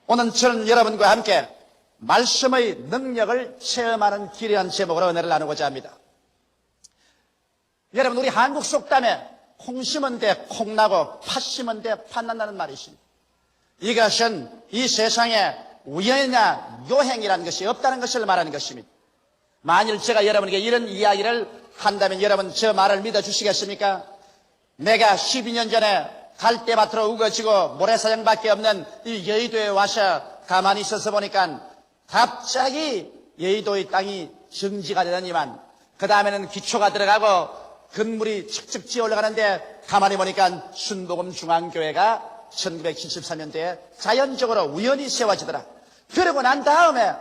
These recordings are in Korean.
오늘 저는 여러분과 함께 말씀의 능력을 체험하는 길이라는 제목으로 은혜를 나누고자 합니다. 여러분, 우리 한국 속담에 콩 심은 데 콩 나고 팥 심은 데 팥 난다는 말이 있습니다. 이것은 이 세상에 우연이나 요행이라는 것이 없다는 것을 말하는 것입니다. 만일 제가 여러분에게 이런 이야기를 한다면 여러분 저 말을 믿어주시겠습니까? 내가 12년 전에 갈대밭으로 우거지고 모래사장밖에 없는 이 여의도에 와서 가만히 있어서 보니까 갑자기 여의도의 땅이 정지가 되더니만 그 다음에는 기초가 들어가고 건물이 척척 지어 올라가는데 가만히 보니까 순복음중앙교회가 1973년도에 자연적으로 우연히 세워지더라. 그러고 난 다음에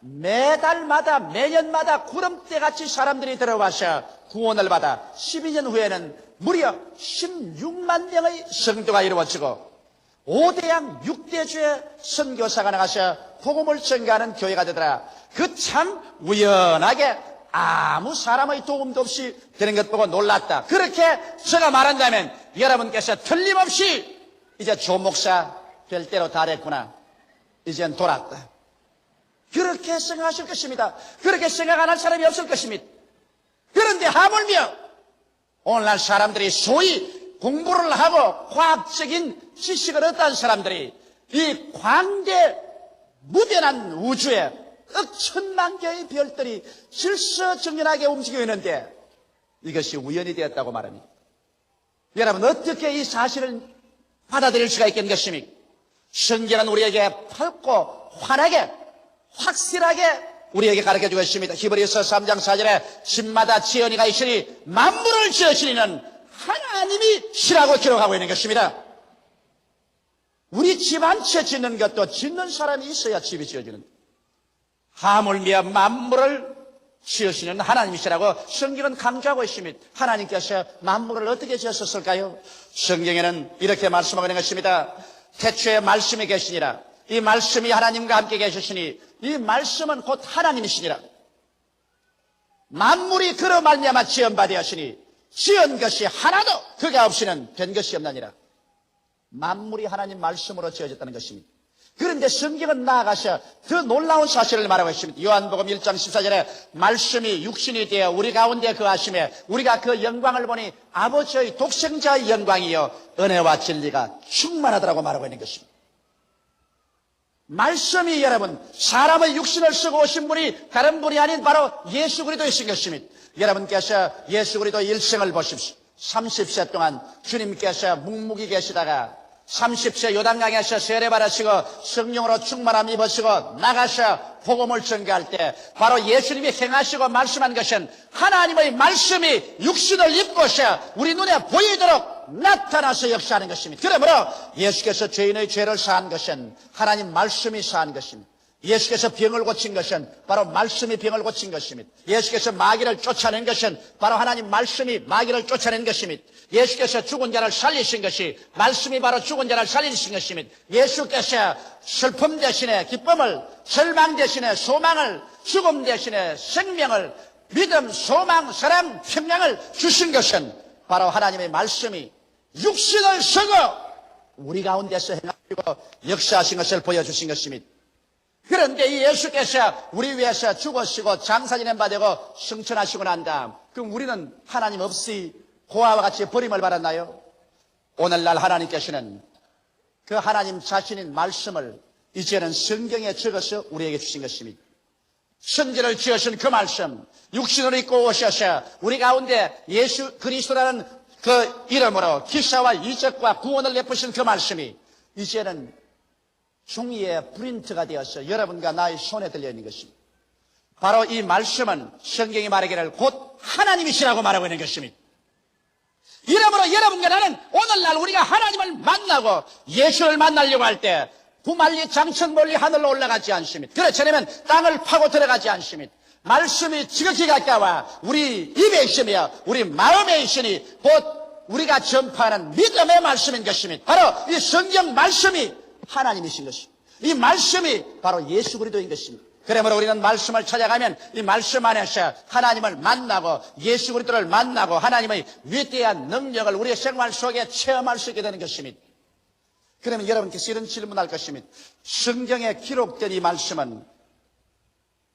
매달마다 매년마다 구름대같이 사람들이 들어와서 구원을 받아 12년 후에는 무려 16만 명의 성도가 이루어지고 5대양 6대주의 선교사가 나가서 복음을 전가하는 교회가 되더라. 그 참 우연하게 아무 사람의 도움도 없이 되는 것 보고 놀랐다. 그렇게 제가 말한다면 여러분께서 틀림없이 이제 조목사 될 때로 다 됐구나, 이젠 돌았다, 그렇게 생각하실 것입니다. 그렇게 생각 안 할 사람이 없을 것입니다. 그런데 하물며 오늘날 사람들이 소위 공부를 하고 과학적인 지식을 얻은 사람들이 이 광대 무변한 우주에 억천만 개의 별들이 질서정연하게 움직이고 있는데 이것이 우연이 되었다고 말합니다. 여러분, 어떻게 이 사실을 받아들일 수가 있겠는 것입니까? 성경은 우리에게 밝고 환하게 확실하게 우리에게 가르쳐주고 있습니다. 히브리서 3장 4절에 집마다 지연이가 있으니 만물을 지으시는 하나님이 시라고 기록하고 있는 것입니다. 우리 집 한 채 짓는 것도 짓는 사람이 있어야 집이 지어지는데 하물며 만물을 지으시는 하나님이시라고 성경은 강조하고 있습니다. 하나님께서 만물을 어떻게 지으셨을까요? 성경에는 이렇게 말씀하고 있는 것입니다. 태초에 말씀이 계시니라. 이 말씀이 하나님과 함께 계셨으니 이 말씀은 곧 하나님이시니라. 만물이 그로 말미암아 지은 바 되었으니 지은 것이 하나도 그가 없이는 된 것이 없나니라. 만물이 하나님 말씀으로 지어졌다는 것입니다. 그런데 성경은 나아가서 더 놀라운 사실을 말하고 있습니다. 요한복음 1장 14절에 말씀이 육신이 되어 우리 가운데 거하심에 우리가 그 영광을 보니 아버지의 독생자의 영광이요 은혜와 진리가 충만하더라고 말하고 있는 것입니다. 말씀이 여러분 사람의 육신을 쓰고 오신 분이 다른 분이 아닌 바로 예수 그리스도이신 것입니다. 여러분께서 예수 그리스도 일생을 보십시오. 30세 동안 주님께서 묵묵히 계시다가 30세 요단강에서 세례받으시고 성령으로 충만함 입으시고 나가서 복음을 전개할 때 바로 예수님이 행하시고 말씀한 것은 하나님의 말씀이 육신을 입고서 우리 눈에 보이도록 나타나서 역사하는 것입니다. 그러므로 예수께서 죄인의 죄를 사한 것은 하나님 말씀이 사한 것입니다. 예수께서 병을 고친 것은 바로 말씀이 병을 고친 것입니다. 예수께서 마귀를 쫓아낸 것은 바로 하나님 말씀이 마귀를 쫓아낸 것입니다. 예수께서 죽은 자를 살리신 것이 말씀이 바로 죽은 자를 살리신 것입니다. 예수께서 슬픔 대신에 기쁨을, 절망 대신에 소망을, 죽음 대신에 생명을, 믿음, 소망, 사랑, 평강을 주신 것은 바로 하나님의 말씀이 육신을 쓰고 우리 가운데서 행하시고 역사하신 것을 보여주신 것입니다. 그런데 이 예수께서 우리 위해서 죽으시고 장사 지낸 바 되고 승천하시고 난 다음 그럼 우리는 하나님 없이 고아와 같이 버림을 받았나요? 오늘날 하나님께서는 그 하나님 자신인 말씀을 이제는 성경에 적어서 우리에게 주신 것입니다. 천지를 지으신 그 말씀, 육신을 입고 오셔서 우리 가운데 예수 그리스도라는 그 이름으로 기사와 이적과 구원을 베푸신 그 말씀이 이제는 종이에 프린트가 되어서 여러분과 나의 손에 들려있는 것입니다. 바로 이 말씀은 성경이 말하기를 곧 하나님이시라고 말하고 있는 것입니다. 이러므로 여러분과 나는 오늘날 우리가 하나님을 만나고 예수를 만나려고 할 때 부말리 장천 멀리 하늘로 올라가지 않습니다. 그렇지 않으면 땅을 파고 들어가지 않습니다. 말씀이 지극히 가까워 우리 입에 있으며 우리 마음에 있으니 곧 우리가 전파하는 믿음의 말씀인 것입니다. 바로 이 성경 말씀이 하나님이신 것입니다. 이 말씀이 바로 예수 그리스도인 것입니다. 그러므로 우리는 말씀을 찾아가면 이 말씀 안에서 하나님을 만나고 예수 그리스도를 만나고 하나님의 위대한 능력을 우리의 생활 속에 체험할 수 있게 되는 것입니다. 그러면 여러분께서 이런 질문할 것입니다. 성경에 기록된 이 말씀은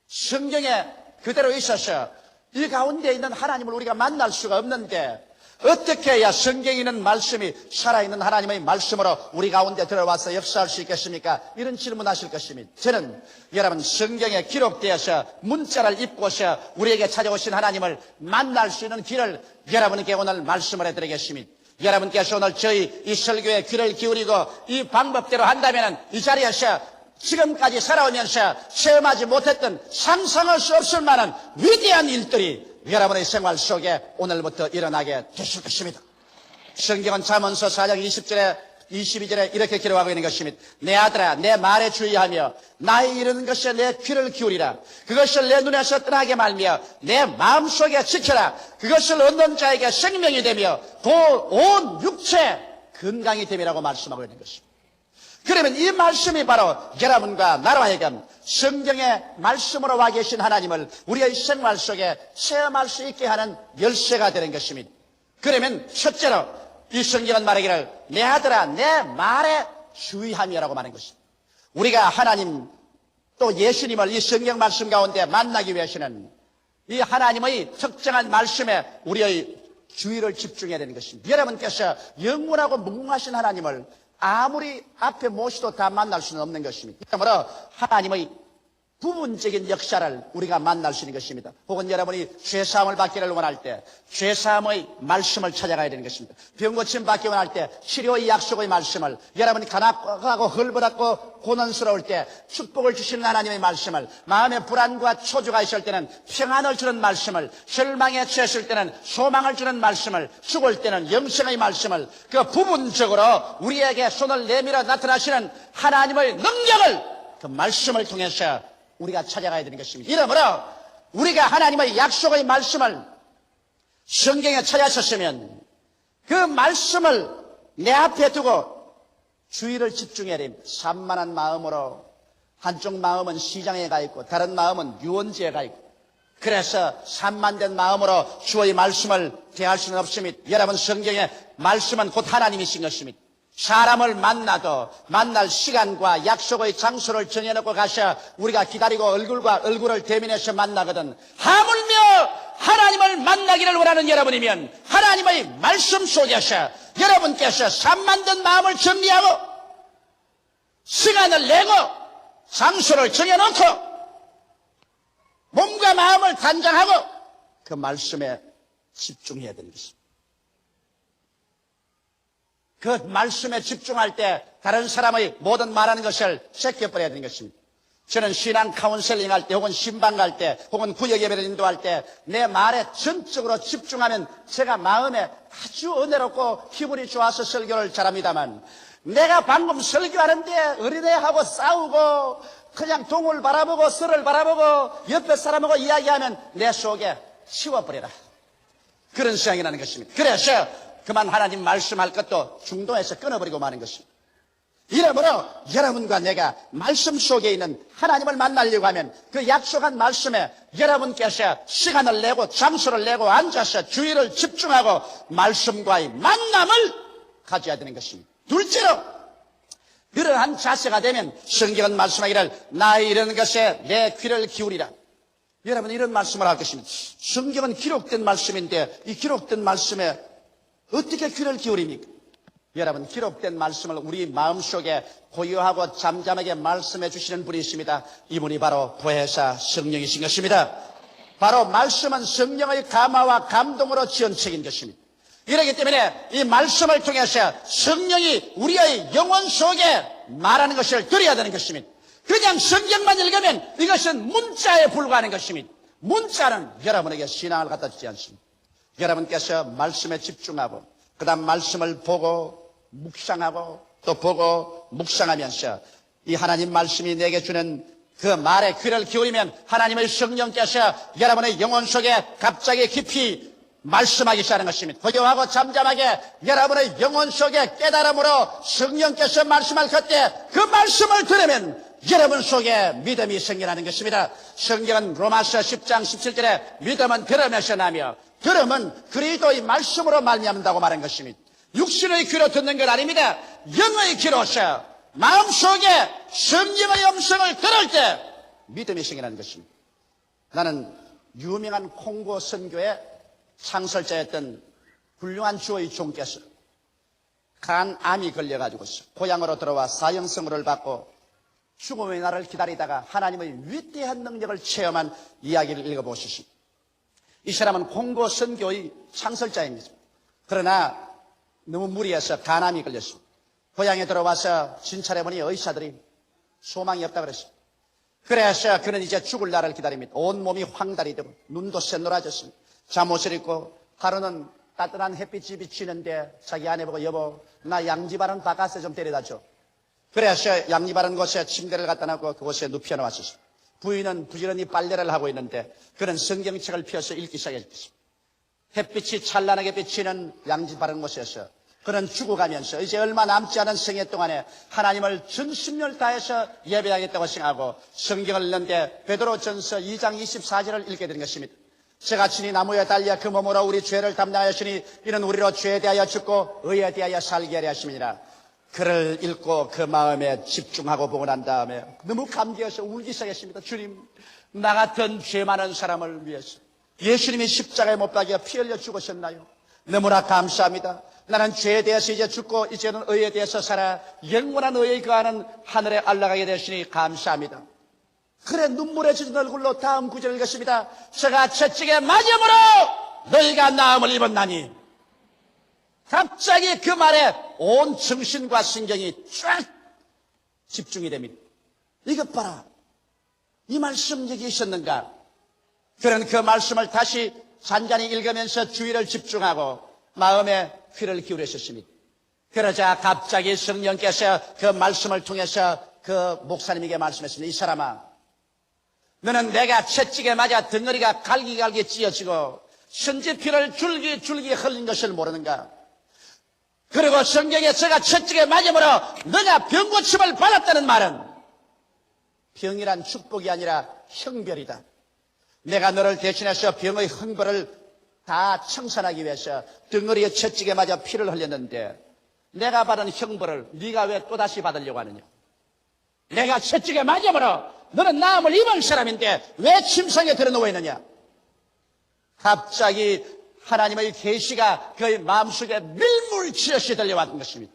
성경에 그대로 있어서 이 가운데 있는 하나님을 우리가 만날 수가 없는데 어떻게 해야 성경에 있는 말씀이 살아있는 하나님의 말씀으로 우리 가운데 들어와서 역사할 수 있겠습니까? 이런 질문하실 것입니다. 저는 여러분 성경에 기록되어서 문자를 입고서 우리에게 찾아오신 하나님을 만날 수 있는 길을 여러분께 오늘 말씀을 해드리겠습니다. 여러분께서 오늘 저희 이 설교에 귀를 기울이고 이 방법대로 한다면 이 자리에서 지금까지 살아오면서 체험하지 못했던 상상할 수 없을 만한 위대한 일들이 여러분의 생활 속에 오늘부터 일어나게 되실 것입니다. 성경은 잠언서 4장 20절에 22절에 이렇게 기록하고 있는 것입니다. 내 아들아 내 말에 주의하며 나의 이르는 것에 내 귀를 기울이라. 그것을 내 눈에서 떠나게 말며 내 마음속에 지켜라. 그것을 얻는 자에게 생명이 되며 온 육체 건강이 됨이라고 말씀하고 있는 것입니다. 그러면 이 말씀이 바로 여러분과 나로 하여금 성경의 말씀으로 와 계신 하나님을 우리의 생활 속에 체험할 수 있게 하는 열쇠가 되는 것입니다. 그러면 첫째로 이 성경은 말하기를 내 아들아 내 말에 주의하며라고 말하는 것입니다. 우리가 하나님 또 예수님을 이 성경 말씀 가운데 만나기 위해서는 이 하나님의 특정한 말씀에 우리의 주의를 집중해야 되는 것입니다. 여러분께서 영원하고 무궁하신 하나님을 아무리 앞에 모시도 다 만날 수는 없는 것입니다. 그러므로 하나님의 부분적인 역사를 우리가 만날 수 있는 것입니다. 혹은 여러분이 죄사함을 받기를 원할 때 죄사함의 말씀을 찾아가야 되는 것입니다. 병고침 받기 원할 때 치료의 약속의 말씀을, 여러분이 가난하고 헐벗고 고난스러울 때 축복을 주시는 하나님의 말씀을, 마음에 불안과 초조가 있을 때는 평안을 주는 말씀을, 절망에 처했을 때는 소망을 주는 말씀을, 죽을 때는 영생의 말씀을, 그 부분적으로 우리에게 손을 내밀어 나타나시는 하나님의 능력을 그 말씀을 통해서 우리가 찾아가야 되는 것입니다. 이러므로 우리가 하나님의 약속의 말씀을 성경에 찾았었으면 그 말씀을 내 앞에 두고 주의를 집중해야 됩니다. 산만한 마음으로, 한쪽 마음은 시장에 가 있고 다른 마음은 유원지에 가 있고, 그래서 산만된 마음으로 주의 말씀을 대할 수는 없습니다. 여러분 성경의 말씀은 곧 하나님이신 것입니다. 사람을 만나도 만날 시간과 약속의 장소를 정해놓고 가셔 우리가 기다리고 얼굴과 얼굴을 대면해서 만나거든, 하물며 하나님을 만나기를 원하는 여러분이면 하나님의 말씀 속에서 여러분께서 산만된 마음을 정리하고 시간을 내고 장소를 정해놓고 몸과 마음을 단장하고 그 말씀에 집중해야 되는 것입니다. 그 말씀에 집중할 때 다른 사람의 모든 말하는 것을 제껴버려야 되는 것입니다. 저는 신앙 카운셀링 할 때 혹은 신방 갈 때 혹은 구역 예배를 인도할 때 내 말에 전적으로 집중하면 제가 마음에 아주 은혜롭고 기분이 좋아서 설교를 잘합니다만, 내가 방금 설교하는데 어린애하고 싸우고 그냥 동을 바라보고 설을 바라보고 옆에 사람하고 이야기하면 내 속에 치워버려라, 그런 생각이 나는 것입니다. 그래서 그만 하나님 말씀할 것도 중도에서 끊어버리고 마는 것입니다. 이러므로 여러분과 내가 말씀 속에 있는 하나님을 만나려고 하면 그 약속한 말씀에 여러분께서 시간을 내고 장소를 내고 앉아서 주의를 집중하고 말씀과의 만남을 가져야 되는 것입니다. 둘째로 이러한 자세가 되면 성경은 말씀하기를 나의 이런 것에 내 귀를 기울이라. 여러분 이런 말씀을 할 것입니다. 성경은 기록된 말씀인데 이 기록된 말씀에 어떻게 귀를 기울입니까? 여러분 기록된 말씀을 우리 마음속에 고요하고 잠잠하게 말씀해 주시는 분이 있습니다. 이분이 바로 보혜사 성령이신 것입니다. 바로 말씀은 성령의 감화와 감동으로 지은 책인 것입니다. 이렇기 때문에 이 말씀을 통해서 성령이 우리의 영혼 속에 말하는 것을 들어야 되는 것입니다. 그냥 성경만 읽으면 이것은 문자에 불과하는 것입니다. 문자는 여러분에게 신앙을 갖다 주지 않습니다. 여러분께서 말씀에 집중하고 그 다음 말씀을 보고 묵상하고 또 보고 묵상하면서 이 하나님 말씀이 내게 주는 그 말에 귀를 기울이면 하나님의 성령께서 여러분의 영혼 속에 갑자기 깊이 말씀하기 시작하는 것입니다. 고요하고 잠잠하게 여러분의 영혼 속에 깨달음으로 성령께서 말씀할 그때 그 말씀을 들으면 여러분 속에 믿음이 생겨나는 것입니다. 성경은 로마서 10장 17절에 믿음은 들음에서 나며 들음은 그리스도의 말씀으로 말미암는다고 말한 것입니다. 육신의 귀로 듣는 것 아닙니다. 영의 귀로서 마음속에 성령의 음성을 들을 때 믿음이 생기는 것입니다. 나는 유명한 콩고 선교의 창설자였던 훌륭한 주의 종께서 간암이 걸려가지고서 고향으로 들어와 사형선고를 받고 죽음의 날을 기다리다가 하나님의 위대한 능력을 체험한 이야기를 읽어보셨습니다. 이 사람은 콩고 선교의 창설자입니다. 그러나 너무 무리해서 간암이 걸렸습니다. 고향에 들어와서 진찰해보니 의사들이 소망이 없다 그랬습니다. 그래서 그는 이제 죽을 날을 기다립니다. 온몸이 황달이 되고 눈도 새노라졌습니다. 잠옷을 입고 하루는 따뜻한 햇빛이 비치는데 자기 아내 보고 여보 나 양지바른 바깥에 좀 데려다줘. 그래서 양지바른 곳에 침대를 갖다 놓고 그곳에 눕혀놓았습니다. 부인은 부지런히 빨래를 하고 있는데 그는 성경책을 펴서 읽기 시작했습니다. 햇빛이 찬란하게 비치는 양지바른 곳에서 그는 죽어가면서 이제 얼마 남지 않은 생애 동안에 하나님을 전심을 다해서 예배하겠다고 생각하고 성경을 읽는데 베드로전서 2장 24절을 읽게 된 것입니다. 제가 친히 나무에 달려 그 몸으로 우리 죄를 담당하였으니 이는 우리로 죄에 대하여 죽고 의에 대하여 살게 하려 하심이니라. 그를 읽고 그 마음에 집중하고 보고 난 다음에 너무 감개해서 울기 시작했습니다. 주님, 나 같은 죄 많은 사람을 위해서 예수님이 십자가에 못 박여 피 흘려 죽으셨나요? 너무나 감사합니다. 나는 죄에 대해서 이제 죽고 이제는 의에 대해서 살아 영원한 의에 거하는 하늘에 올라가게 되시니 감사합니다. 그래 눈물에 젖은 얼굴로 다음 구절을 읽었습니다. 제가 채찍에 맞음으로 너희가 나음을 입었나니. 갑자기 그 말에 온 정신과 신경이 쫙 집중이 됩니다. 이것 봐라. 이 말씀 여기 있었는가? 그는 그 말씀을 다시 잔잔히 읽으면서 주의를 집중하고 마음에 귀를 기울였습니다. 그러자 갑자기 성령께서 그 말씀을 통해서 그 목사님에게 말씀했습니다. 이 사람아, 너는 내가 채찍에 맞아 덩어리가 갈기갈기 찢어지고 선지피를 줄기 흘린 것을 모르는가? 그리고 성경에 제가 채찍에 맞음으로 너가 병고침을 받았다는 말은 병이란 축복이 아니라 형벌이다. 내가 너를 대신해서 병의 형벌을 다 청산하기 위해서 덩어리에 채찍에 맞아 피를 흘렸는데 내가 받은 형벌을 네가 왜 또다시 받으려고 하느냐? 내가 채찍에 맞음으로 너는 나음을 입은 사람인데 왜 침상에 들어누워 있느냐? 갑자기 하나님의 계시가 그의 마음속에 밀물치듯이 들려왔던 것입니다.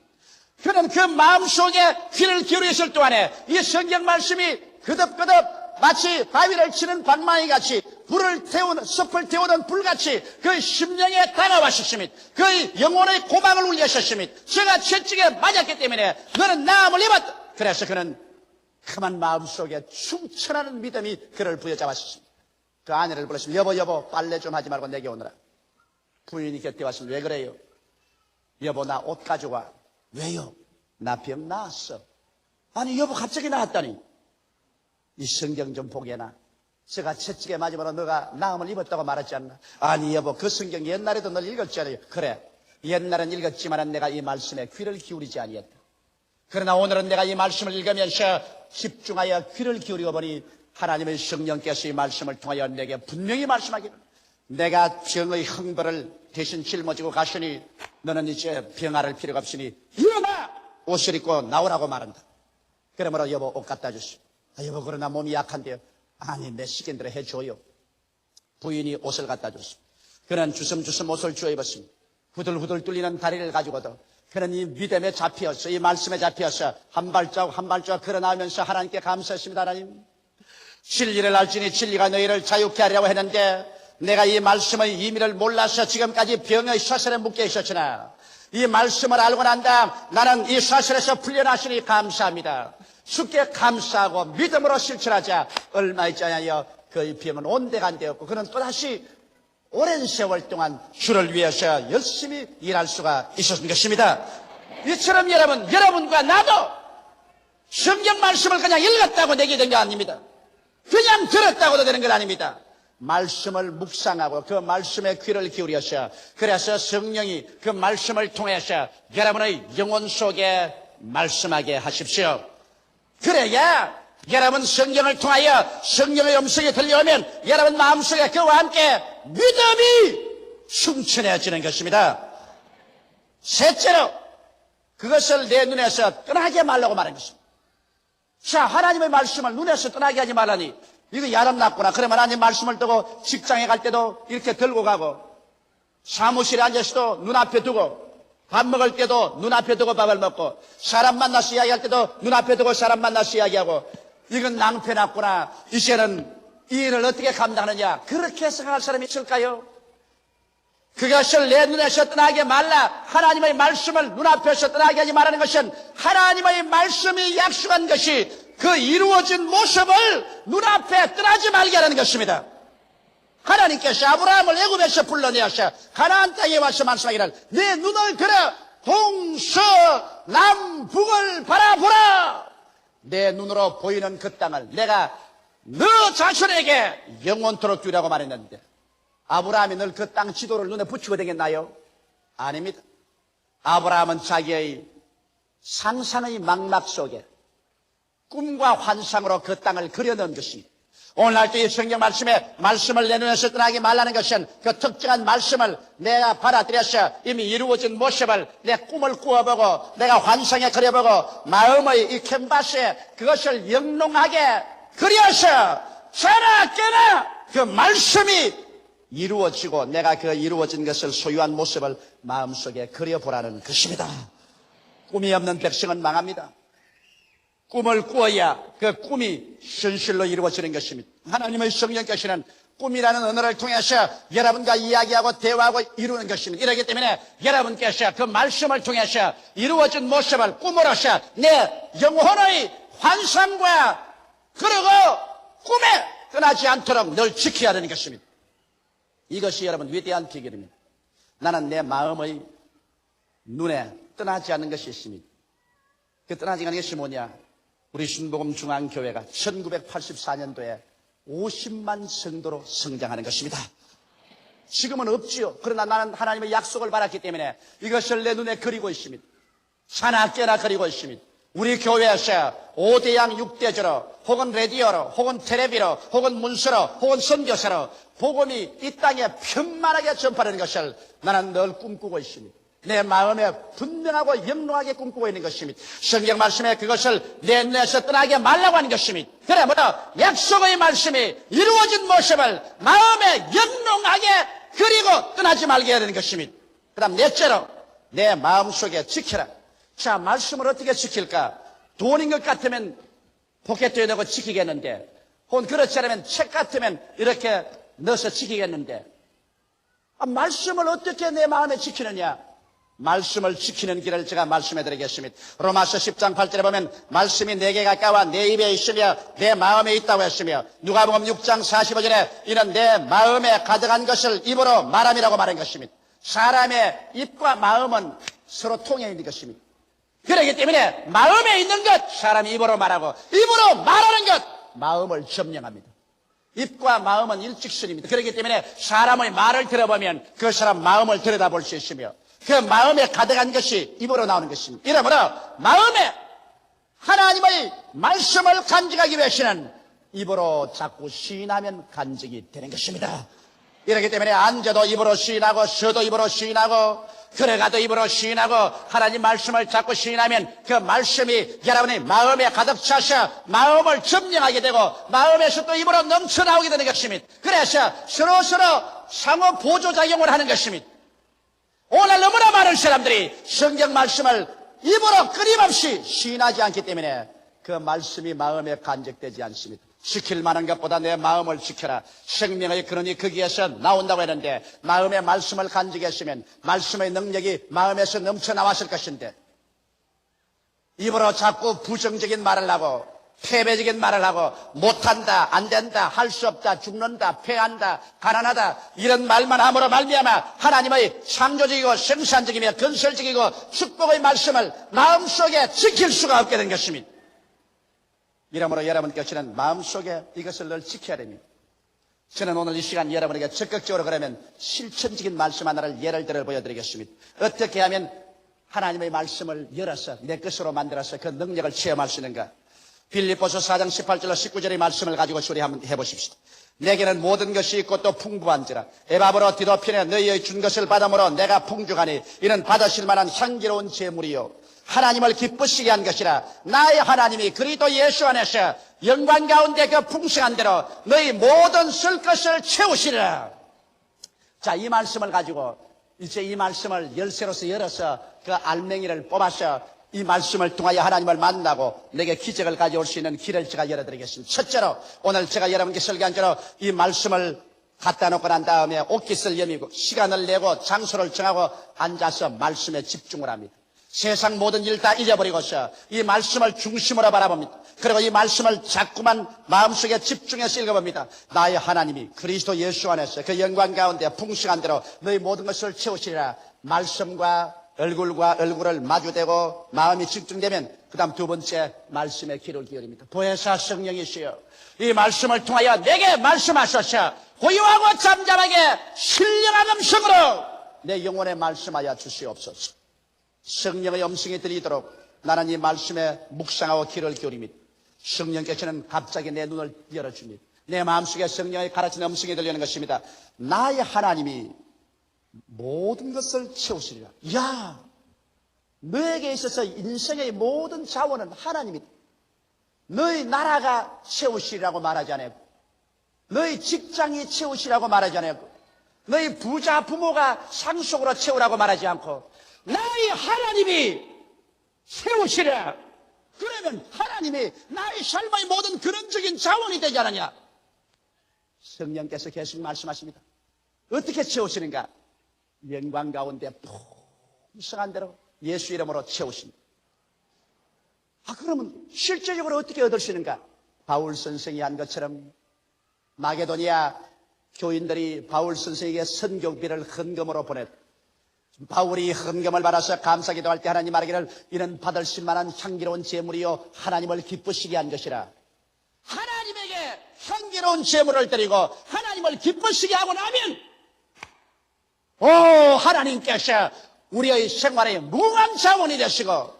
그는 그 마음속에 귀를 기울였을 동안에 이 성경 말씀이 그득그득 마치 바위를 치는 방망이 같이 숲을 태우는 불같이 그의 심령에 다가왔었습니다. 그의 영혼의 고막을 울렸었습니다. 제가 채찍에 맞았기 때문에 너는 나음을 입었다. 그래서 그는 그만 마음속에 충천하는 믿음이 그를 부여잡았습니다. 그 아내를 불렀습니다. 여보 빨래 좀 하지 말고 내게 오너라. 부인이 곁에 왔으면 왜 그래요? 여보 나 옷 가져와. 왜요? 나 병 나았어. 아니 여보 갑자기 나았다니. 이 성경 좀 보게나. 제가 채찍에 맞으면 너가 나음을 입었다고 말하지 않나? 아니 여보 그 성경 옛날에도 널 읽었잖아요. 그래 옛날엔 읽었지만 내가 이 말씀에 귀를 기울이지 아니했다. 그러나 오늘은 내가 이 말씀을 읽으면서 집중하여 귀를 기울이고 보니 하나님의 성령께서 이 말씀을 통하여 내게 분명히 말씀하기를 내가 병의 형벌을 대신 짊어지고 가시니 너는 이제 병 앓을 필요가 없으니 일어나 옷을 입고 나오라고 말한다. 그러므로 여보 옷 갖다 주시오. 여보 그러나 몸이 약한데요. 아니 내 시킨대로 해줘요. 부인이 옷을 갖다 줬습니다. 그는 주섬주섬 옷을 주워 입었습니다. 후들후들 뚫리는 다리를 가지고도 그는 이 믿음에 잡혀서 이 말씀에 잡혀서 한 발자국 한 발자국 걸어나오면서 하나님께 감사했습니다. 하나님 진리를 알지니 진리가 너희를 자유케 하리라고 했는데 내가 이 말씀의 의미를 몰라서 지금까지 병의 사슬에 묶여 있었으나 이 말씀을 알고 난 다음 나는 이 사슬에서 풀려나시니 감사합니다. 주께 감사하고 믿음으로 실천하자 얼마 있지 않아요. 그의 병은 온데간데였고 그는 또다시 오랜 세월 동안 주를 위해서 열심히 일할 수가 있었던 것입니다. 이처럼 여러분과 나도 성경 말씀을 그냥 읽었다고 내게 된 게 아닙니다. 그냥 들었다고도 되는 건 아닙니다. 말씀을 묵상하고 그 말씀에 귀를 기울여서 그래서 성령이 그 말씀을 통해서 여러분의 영혼 속에 말씀하게 하십시오. 그래야 여러분 성경을 통하여 성령의 음성이 들려오면 여러분 마음속에 그와 함께 믿음이 충천해지는 것입니다. 셋째로 그것을 내 눈에서 떠나게 말라고 말한 것입니다. 자, 하나님의 말씀을 눈에서 떠나게 하지 말라니 이거 야단났구나. 그러면 하나님 말씀을 두고 직장에 갈 때도 이렇게 들고 가고 사무실에 앉아서도 눈앞에 두고 밥 먹을 때도 눈앞에 두고 밥을 먹고 사람 만나서 이야기할 때도 눈앞에 두고 사람 만나서 이야기하고 이건 낭패났구나. 이제는 이 일을 어떻게 감당하느냐. 그렇게 생각할 사람이 있을까요? 그것을 내 눈에서 떠나게 말라. 하나님의 말씀을 눈앞에서 떠나게 하지 말라는 것은 하나님의 말씀이 약속한 것이 그 이루어진 모습을 눈앞에 떠나지 말게 하는 것입니다. 하나님께서 아브라함을 애굽에서 불러내어서 가나안 땅에 와서 말씀하기를 내 눈을 들어 동서남북을 바라보라. 내 눈으로 보이는 그 땅을 내가 너 자신에게 영원토록 주라고 말했는데 아브라함이 늘 그 땅 지도를 눈에 붙이고 다녔나요? 아닙니다. 아브라함은 자기의 상상의 망막 속에 꿈과 환상으로 그 땅을 그려놓은 것입니다. 오늘날도 이 성경 말씀에 말씀을 내 눈에서 떠나게 말라는 것은 그 특정한 말씀을 내가 받아들여서 이미 이루어진 모습을 내 꿈을 꾸어보고 내가 환상에 그려보고 마음의 이 캔버스에 그것을 영롱하게 그려서 자나 깨나 그 말씀이 이루어지고 내가 그 이루어진 것을 소유한 모습을 마음속에 그려보라는 것입니다. 꿈이 없는 백성은 망합니다. 꿈을 꾸어야 그 꿈이 현실로 이루어지는 것입니다. 하나님의 성령께서는 꿈이라는 언어를 통해서 여러분과 이야기하고 대화하고 이루는 것입니다. 이렇기 때문에 여러분께서 그 말씀을 통해서 이루어진 모습을 꿈으로서 내 영혼의 환상과 그리고 꿈에 떠나지 않도록 늘 지켜야 하는 것입니다. 이것이 여러분 위대한 비결입니다. 나는 내 마음의 눈에 떠나지 않는 것이 있습니다. 그 떠나지 않는 것이 뭐냐? 우리 순복음 중앙교회가 1984년도에 50만 성도로 성장하는 것입니다. 지금은 없지요. 그러나 나는 하나님의 약속을 받았기 때문에 이것을 내 눈에 그리고 있습니다. 사나 깨나 그리고 있습니다. 우리 교회에서 5대양 6대주로 혹은 라디오로 혹은 텔레비로 혹은 문서로 혹은 선교사로 복음이 이 땅에 편만하게 전파되는 것을 나는 늘 꿈꾸고 있습니다. 내 마음에 분명하고 영롱하게 꿈꾸고 있는 것입니다. 성경 말씀에 그것을 내 눈에서 떠나게 말라고 하는 것입니다. 그래 뭐다 약속의 말씀이 이루어진 모습을 마음에 영롱하게 그리고 떠나지 말게 해야 되는 것입니다. 그 다음 넷째로 내 마음속에 지켜라. 자, 말씀을 어떻게 지킬까? 돈인 것 같으면 포켓에 넣고 지키겠는데 혹은 그렇지 않으면 책 같으면 이렇게 넣어서 지키겠는데 말씀을 어떻게 내 마음에 지키느냐? 말씀을 지키는 길을 제가 말씀해 드리겠습니다. 로마서 10장 8절에 보면 말씀이 내게 가까워 내 입에 있으며 내 마음에 있다고 했으며 누가복음 6장 45절에 이는 내 마음에 가득한 것을 입으로 말함이라고 말한 것입니다. 사람의 입과 마음은 서로 통해 있는 것입니다. 그렇기 때문에 마음에 있는 것 사람이 입으로 말하고 입으로 말하는 것 마음을 점령합니다. 입과 마음은 일직선입니다. 그렇기 때문에 사람의 말을 들어보면 그 사람 마음을 들여다볼 수 있으며 그 마음에 가득한 것이 입으로 나오는 것입니다. 이러므로 마음에 하나님의 말씀을 간직하기 위해서는 입으로 자꾸 시인하면 간직이 되는 것입니다. 이렇기 때문에 앉아도 입으로 시인하고 서도 입으로 시인하고 걸어가도 입으로 시인하고 하나님 말씀을 자꾸 시인하면 그 말씀이 여러분의 마음에 가득 차서 마음을 점령하게 되고 마음에서 또 입으로 넘쳐나오게 되는 것입니다. 그래서 서로서로 상호 보조작용을 하는 것입니다. 오늘 너무나 많은 사람들이 성경 말씀을 입으로 끊임없이 시인하지 않기 때문에 그 말씀이 마음에 간직되지 않습니다. 지킬 만한 것보다 내 마음을 지켜라. 생명의 근원이 거기에서 나온다고 했는데 마음의 말씀을 간직했으면 말씀의 능력이 마음에서 넘쳐나왔을 것인데 입으로 자꾸 부정적인 말을 하고 패배적인 말을 하고 못한다, 안된다, 할 수 없다, 죽는다, 패한다, 가난하다 이런 말만 함으로 말미암아 하나님의 창조적이고 생산적이며 건설적이고 축복의 말씀을 마음속에 지킬 수가 없게 된 것입니다. 이러므로 여러분께서는 마음속에 이것을 늘 지켜야 됩니다. 저는 오늘 이 시간 여러분에게 적극적으로 그러면 실천적인 말씀 하나를 예를 들어 보여드리겠습니다. 어떻게 하면 하나님의 말씀을 열어서 내 것으로 만들어서 그 능력을 체험할 수 있는가? 빌립보서 4장 18절로 19절의 말씀을 가지고 소리 한번 해보십시다. 내게는 모든 것이 있고 또 풍부한지라. 에바브로 디도편에 너희의 준 것을 받음으로 내가 풍족하니 이는 받으실 만한 향기로운 제물이요 하나님을 기쁘시게 한 것이라. 나의 하나님이 그리스도 예수 안에서 영광 가운데 그 풍성한 대로 너희 모든 쓸 것을 채우시리라. 자, 이 말씀을 가지고 이제 이 말씀을 열쇠로서 열어서 그 알맹이를 뽑아서 이 말씀을 통하여 하나님을 만나고 내게 기적을 가져올 수 있는 길을 제가 열어드리겠습니다. 첫째로 오늘 제가 여러분께 설교한 대로 이 말씀을 갖다 놓고 난 다음에 옷깃을 여미고 시간을 내고 장소를 정하고 앉아서 말씀에 집중을 합니다. 세상 모든 일 다 잊어버리고서 이 말씀을 중심으로 바라봅니다. 그리고 이 말씀을 자꾸만 마음속에 집중해서 읽어봅니다. 나의 하나님이 그리스도 예수 안에서 그 영광 가운데 풍성한 대로 너희 모든 것을 채우시리라. 말씀과 얼굴을 마주대고 마음이 집중되면 그 다음 두 번째 말씀에 귀를 기울입니다. 보혜사 성령이시여 이 말씀을 통하여 내게 말씀하소서. 고요하고 잠잠하게 신령한 음성으로 내 영혼에 말씀하여 주시옵소서. 성령의 음성이 들리도록 나는 이 말씀에 묵상하고 귀를 기울입니다. 성령께서는 갑자기 내 눈을 열어줍니다. 내 마음속에 성령의 가르치는 음성이 들리는 것입니다. 나의 하나님이 모든 것을 채우시리라. 야, 너에게 있어서 인생의 모든 자원은 하나님이다. 너희 나라가 채우시리라고 말하지 않았고, 너희 직장이 채우시라고 말하지 않았고, 너희 부자 부모가 상속으로 채우라고 말하지 않고, 나의 하나님이 채우시라. 그러면 하나님이 나의 삶의 모든 근원적인 자원이 되지 않느냐? 성령께서 계속 말씀하십니다. 어떻게 채우시는가? 영광 가운데 풍성한 대로 예수 이름으로 채우십니다. 그러면 실제적으로 어떻게 얻으시는가? 바울 선생이 한 것처럼 마게도니아 교인들이 바울 선생에게 선교비를 헌금으로 보냈다. 바울이 헌금을 받아서 감사기도할 때 하나님 말하기를 이는 받으실 만한 향기로운 제물이요 하나님을 기쁘시게 한 것이라. 하나님에게 향기로운 제물을 드리고 하나님을 기쁘시게 하고 나면 하나님께서 우리의 생활에 무한 자원이 되시고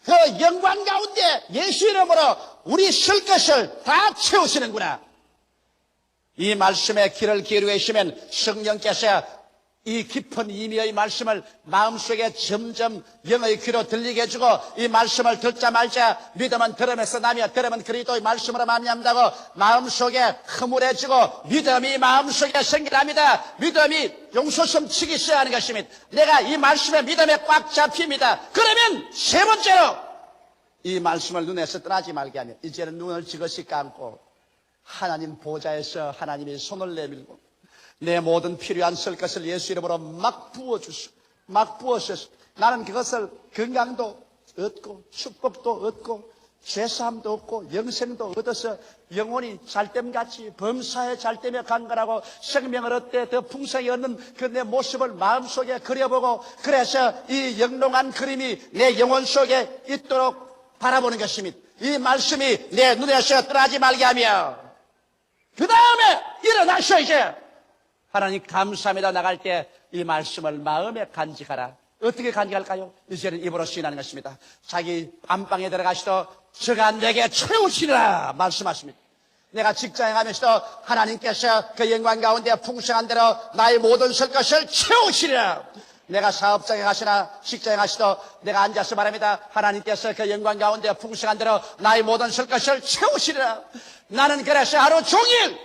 그 영광 가운데 예수 이름으로 우리 쓸 것을 다 채우시는구나. 이 말씀에 귀를 기울이고 계시면 성령께서 이 깊은 의미의 말씀을 마음속에 점점 영의 귀로 들리게 해주고 이 말씀을 듣자 말자 믿음은 들음에서 나며 들음은 그리스도의 말씀으로 말미암다고 마음속에 흐물해지고 믿음이 마음속에 생기랍니다. 믿음이 용솟음 치기 시작하는 것입니다. 내가 이 말씀에 믿음에 꽉 잡힙니다. 그러면 세 번째로 이 말씀을 눈에서 떠나지 말게 하며 이제는 눈을 지그시 감고 하나님 보좌에서 하나님이 손을 내밀고 내 모든 필요한 쓸 것을 예수 이름으로 막 부어주시고 막 부어주셔서 나는 그것을 건강도 얻고 축복도 얻고 죄사함도 얻고 영생도 얻어서 영혼이 잘됨같이 범사에 잘되며 강건하고 생명을 얻되 더 풍성히 얻는 그 내 모습을 마음속에 그려보고 그래서 이 영롱한 그림이 내 영혼 속에 있도록 바라보는 것입니다. 이 말씀이 내 눈에서 떠나지 말게 하며 그 다음에 일어나셔. 이제 하나님 감사합니다 나갈 때 이 말씀을 마음에 간직하라. 어떻게 간직할까요? 이제는 입으로 시인하는 것입니다. 자기 안방에 들어가시도 저가 내게 채우시리라 말씀하십니다. 내가 직장에 가면서도 하나님께서 그 영광 가운데 풍성한 대로 나의 모든 쓸 것을 채우시리라. 내가 사업장에 가시나 직장에 가시도 내가 앉아서 말합니다. 하나님께서 그 영광 가운데 풍성한 대로 나의 모든 쓸 것을 채우시리라. 나는 그래서 하루 종일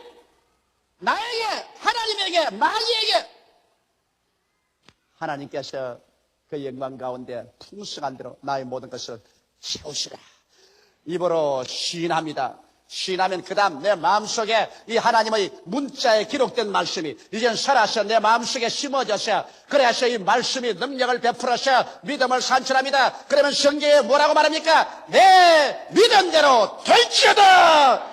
나에게 하나님에게 마귀에게 하나님께서 그 영광 가운데 풍성한 대로 나의 모든 것을 채우시라. 입으로 시인합니다. 시인하면 그 다음 내 마음속에 이 하나님의 문자에 기록된 말씀이 이젠 살아서 내 마음속에 심어져서 그래서 이 말씀이 능력을 베풀어서 믿음을 산출합니다. 그러면 성경에 뭐라고 말합니까? 내 믿음대로 될지어다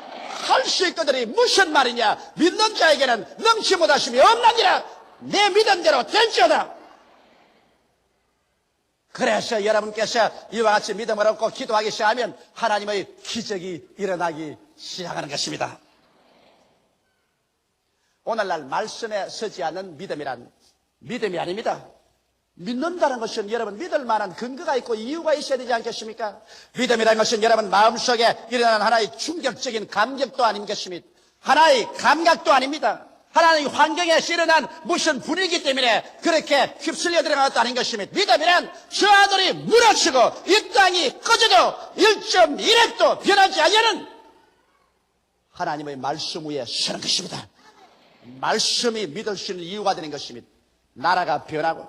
할 수 있거든이 무슨 말이냐? 믿는 자에게는 능치 못하심이 없느니라. 내 믿음대로 될지어다. 그래서 여러분께서 이와 같이 믿음을 얻고 기도하기 시작하면 하나님의 기적이 일어나기 시작하는 것입니다. 오늘날 말씀에 서지 않는 믿음이란 믿음이 아닙니다. 믿는다는 것은 여러분 믿을 만한 근거가 있고 이유가 있어야 되지 않겠습니까? 믿음이라는 것은 여러분 마음속에 일어나는 하나의 충격적인 감격도 아닌 것입니다. 하나의 감각도 아닙니다. 하나의 환경에서 일어난 무슨 분위기 때문에 그렇게 휩쓸려 들어간 것도 아닌 것입니다. 믿으면 저 하늘이 무너지고 이 땅이 꺼져도 1.1핵도 변하지 않는 하나님의 말씀 위에 서는 것입니다. 말씀이 믿을 수 있는 이유가 되는 것입니다. 나라가 변하고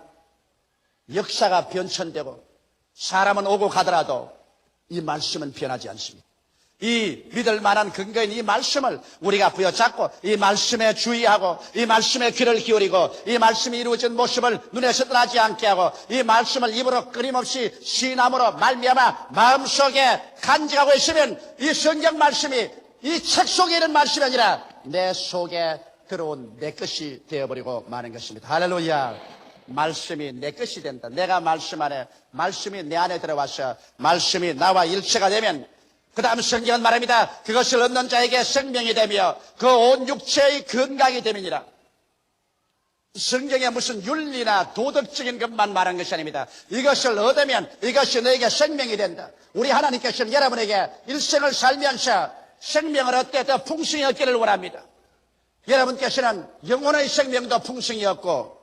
역사가 변천되고 사람은 오고 가더라도 이 말씀은 변하지 않습니다. 이 믿을 만한 근거인 이 말씀을 우리가 부여잡고 이 말씀에 주의하고 이 말씀에 귀를 기울이고 이 말씀이 이루어진 모습을 눈에서 떠나지 않게 하고 이 말씀을 입으로 끊임없이 시인함으로 말미암아 마음속에 간직하고 있으면 이 성경 말씀이 이 책 속에 있는 말씀이 아니라 내 속에 들어온 내 것이 되어버리고 마는 것입니다. 할렐루야. 말씀이 내 것이 된다. 내가 말씀 안에, 말씀이 내 안에 들어와서 말씀이 나와 일체가 되면 그 다음 성경은 말합니다. 그것을 얻는 자에게 생명이 되며 그 온 육체의 건강이 됨이니라. 성경에 무슨 윤리나 도덕적인 것만 말한 것이 아닙니다. 이것을 얻으면 이것이 너에게 생명이 된다. 우리 하나님께서는 여러분에게 일생을 살면서 생명을 얻되 더 풍성히 얻기를 원합니다. 여러분께서는 영혼의 생명도 풍성히 얻고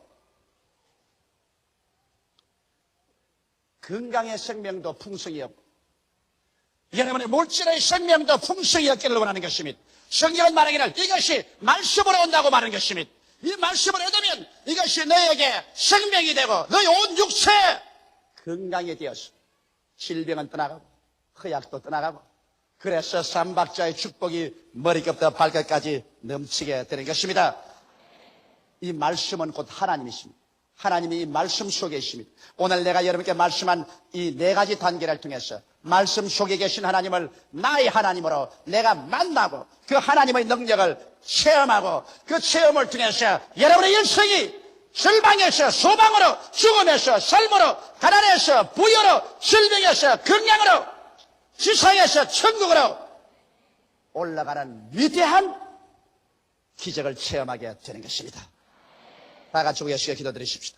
건강의 생명도 풍성히 얻고 여러분의 물질의 생명도 풍성히 얻기를 원하는 것입니다. 성경은 말하기를 이것이 말씀으로 온다고 말하는 것입니다. 이 말씀을 얻으면 이것이 너에게 생명이 되고 너의 온 육체 건강이 되어서 질병은 떠나가고 허약도 떠나가고 그래서 삼박자의 축복이 머리끝부터 발끝까지 넘치게 되는 것입니다. 이 말씀은 곧 하나님이십니다. 하나님이 이 말씀 속에 있습니다. 오늘 내가 여러분께 말씀한 이 네 가지 단계를 통해서 말씀 속에 계신 하나님을 나의 하나님으로 내가 만나고 그 하나님의 능력을 체험하고 그 체험을 통해서 여러분의 인생이 절망에서 소망으로 죽음에서 삶으로 가난에서 부여로 질병에서 건강으로 지상에서 천국으로 올라가는 위대한 기적을 체험하게 되는 것입니다. 다 같이 우리 시간 기도드리십시다.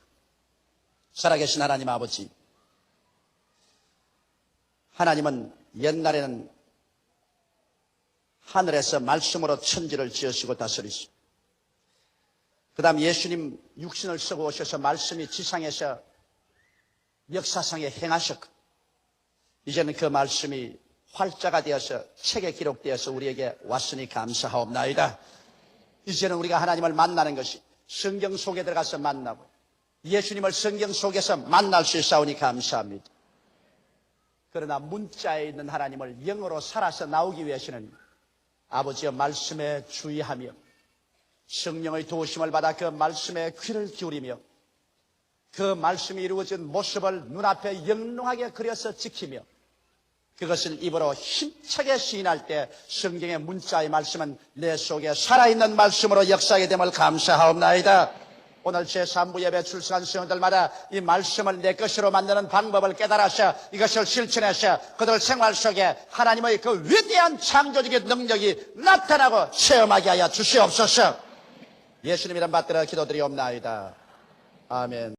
살아계신 하나님 아버지, 하나님은 옛날에는 하늘에서 말씀으로 천지를 지으시고 다스리시고 그 다음 예수님 육신을 쓰고 오셔서 말씀이 지상에서 역사상에 행하셨고 이제는 그 말씀이 활자가 되어서 책에 기록되어서 우리에게 왔으니 감사하옵나이다. 이제는 우리가 하나님을 만나는 것이 성경 속에 들어가서 만나고 예수님을 성경 속에서 만날 수 있사오니 감사합니다. 그러나 문자에 있는 하나님을 영으로 살아서 나오기 위해서는 아버지의 말씀에 주의하며 성령의 도우심을 받아 그 말씀에 귀를 기울이며 그 말씀이 이루어진 모습을 눈앞에 영롱하게 그려서 지키며 그것을 입으로 힘차게 시인할 때 성경의 문자의 말씀은 내 속에 살아있는 말씀으로 역사하게 됨을 감사하옵나이다. 오늘 제3부 예배 출석한 성도들마다 이 말씀을 내 것으로 만드는 방법을 깨달아서 이것을 실천해서 그들 생활 속에 하나님의 그 위대한 창조적인 능력이 나타나고 체험하게 하여 주시옵소서. 예수님 이름 받들어 기도드리옵나이다. 아멘.